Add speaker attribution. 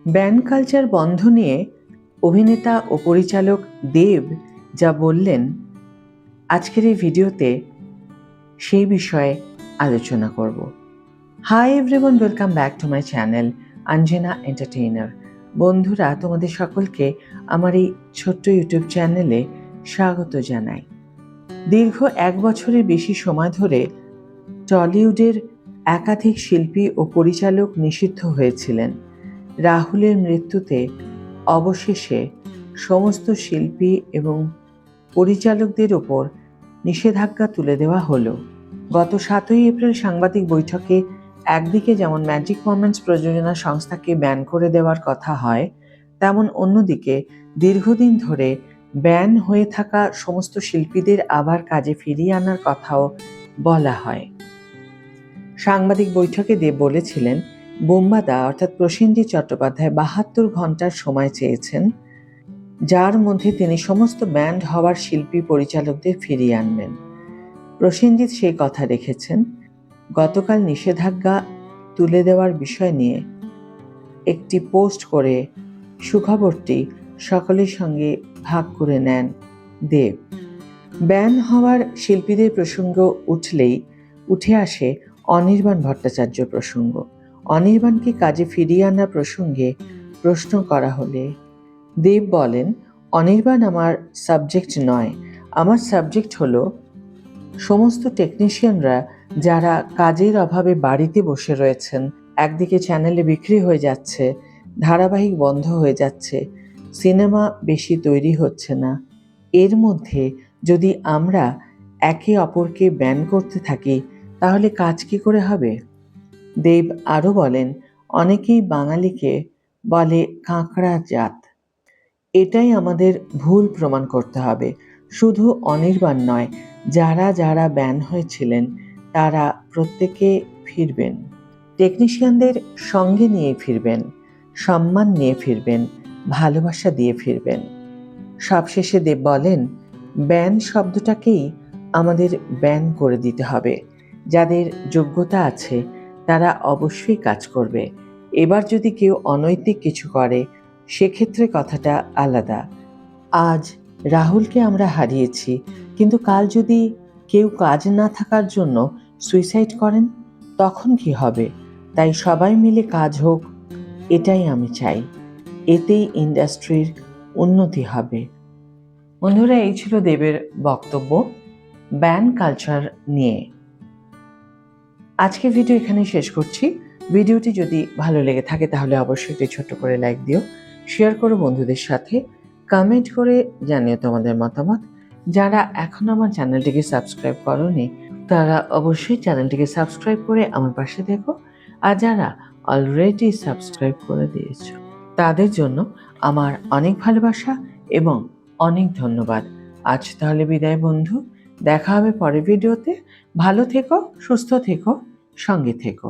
Speaker 1: Band culture বন্ধ নিয়ে অভিনেতা ও পরিচালক দেব যা বললেন, আজকের এই ভিডিওতে সেই বিষয়ে আলোচনা করব। Hi everyone, welcome back to my channel Anjana entertainer. বন্ধুরা, তোমাদের সকলকে আমার এই ছোট্ট ইউটিউব চ্যানেলে স্বাগত জানাই। দীর্ঘ 1 বছরের বেশি সময় ধরে টলিউডের একাধিক শিল্পী ও পরিচালক নিষিদ্ধ হয়েছিলেন। রাহুলের মৃত্যুতে অবশেষে সমস্ত শিল্পী এবং পরিচালকদের ওপর নিষেধাজ্ঞা তুলে দেওয়া হলো। গত 7ই এপ্রিল সাংবাদিক বৈঠকে একদিকে যেমন ম্যাজিক মোমেন্টস প্রযোজনা সংস্থাকে ব্যান করে দেওয়ার কথা হয়, তেমন অন্যদিকে দীর্ঘদিন ধরে ব্যান হয়ে থাকা সমস্ত শিল্পীদের আবার কাজে ফিরিয়ে আনার কথাও বলা হয়। সাংবাদিক বৈঠকে দেব বলেছিলেন, বোম্বাদা অর্থাৎ প্রসেনজিৎ চট্টোপাধ্যায় 72 ঘন্টার সময় চেয়েছেন, যার মধ্যে তিনি সমস্ত ব্যান্ড হওয়ার শিল্পী পরিচালকদের ফিরিয়ে আনবেন। প্রসেনজিৎ সেই কথা রেখেছেন। গতকাল নিষেধাজ্ঞা তুলে দেওয়ার বিষয় নিয়ে একটি পোস্ট করে সুখবরটি সকলের সঙ্গে ভাগ করে নেন দেব। ব্যান হওয়ার শিল্পীদের প্রসঙ্গ উঠলেই উঠে আসে অনির্বাণ ভট্টাচার্য প্রসঙ্গ। অনির্বাণকে কাজে ফিরিয়ে আনা প্রসঙ্গে প্রশ্ন করা হলে দেব বলেন, অনির্বাণ আমার সাবজেক্ট নয়। আমার সাবজেক্ট হলো সমস্ত টেকনিশিয়ানরা যারা কাজের অভাবে বাড়িতে বসে রয়েছেন, একদিকে চ্যানেলে বিক্রি হয়ে যাচ্ছে, ধারাবাহিক বন্ধ হয়ে যাচ্ছে, সিনেমা বেশি তৈরি হচ্ছে না, এর মধ্যে যদি আমরা একে অপরকে ব্যান করতে থাকি তাহলে কাজ কি করে হবে? দেব আরও বলেন, অনেকেই বাঙালিকে বলে কাঁকড়া জাত। এটাই আমাদের ভুল প্রমাণ করতে হবে। শুধু অনির্বাণ নয়, যারা যারা ব্যান হয়েছিলেন তারা প্রত্যেকে ফিরবেন। টেকনিশিয়ানদের সঙ্গে নিয়ে ফিরবেন, সম্মান নিয়ে ফিরবেন, ভালোবাসা দিয়ে ফিরবেন। সবশেষে দেব বলেন, ব্যান শব্দটাকেই আমাদের ব্যান করে দিতে হবে। যাদের যোগ্যতা আছে তারা অবশ্যই কাজ করবে। এবার যদি কেউ অনৈতিক কিছু করে সেক্ষেত্রে কথাটা আলাদা। আজ রাহুলকে আমরা হারিয়েছি, কিন্তু কাল যদি কেউ কাজ না থাকার জন্য সুইসাইড করেন তখন কি হবে? তাই সবাই মিলে কাজ হোক, এটাই আমি চাই। এতেই ইন্ডাস্ট্রির উন্নতি হবে। বন্ধুরা, এই ছিল দেবের বক্তব্য ব্যান কালচার নিয়ে। আজকের ভিডিও এখানে শেষ করছি। ভিডিওটি যদি ভালো লেগে থাকে তাহলে অবশ্যই একটি ছোট্ট করে লাইক দিও, শেয়ার করো বন্ধুদের সাথে, কমেন্ট করে জানিও তোমাদের মতামত। যারা এখন আমার চ্যানেলটিকে সাবস্ক্রাইব করোনি তারা অবশ্যই চ্যানেলটিকে সাবস্ক্রাইব করে আমার পাশে দেখো, আর যারা অলরেডি সাবস্ক্রাইব করে দিয়েছো তাদের জন্য আমার অনেক ভালোবাসা এবং অনেক ধন্যবাদ। আজ তাহলে বিদায় বন্ধু, দেখা হবে পরের ভিডিওতে। ভালো থেকো, সুস্থ থেকো, সঙ্গে থেকো।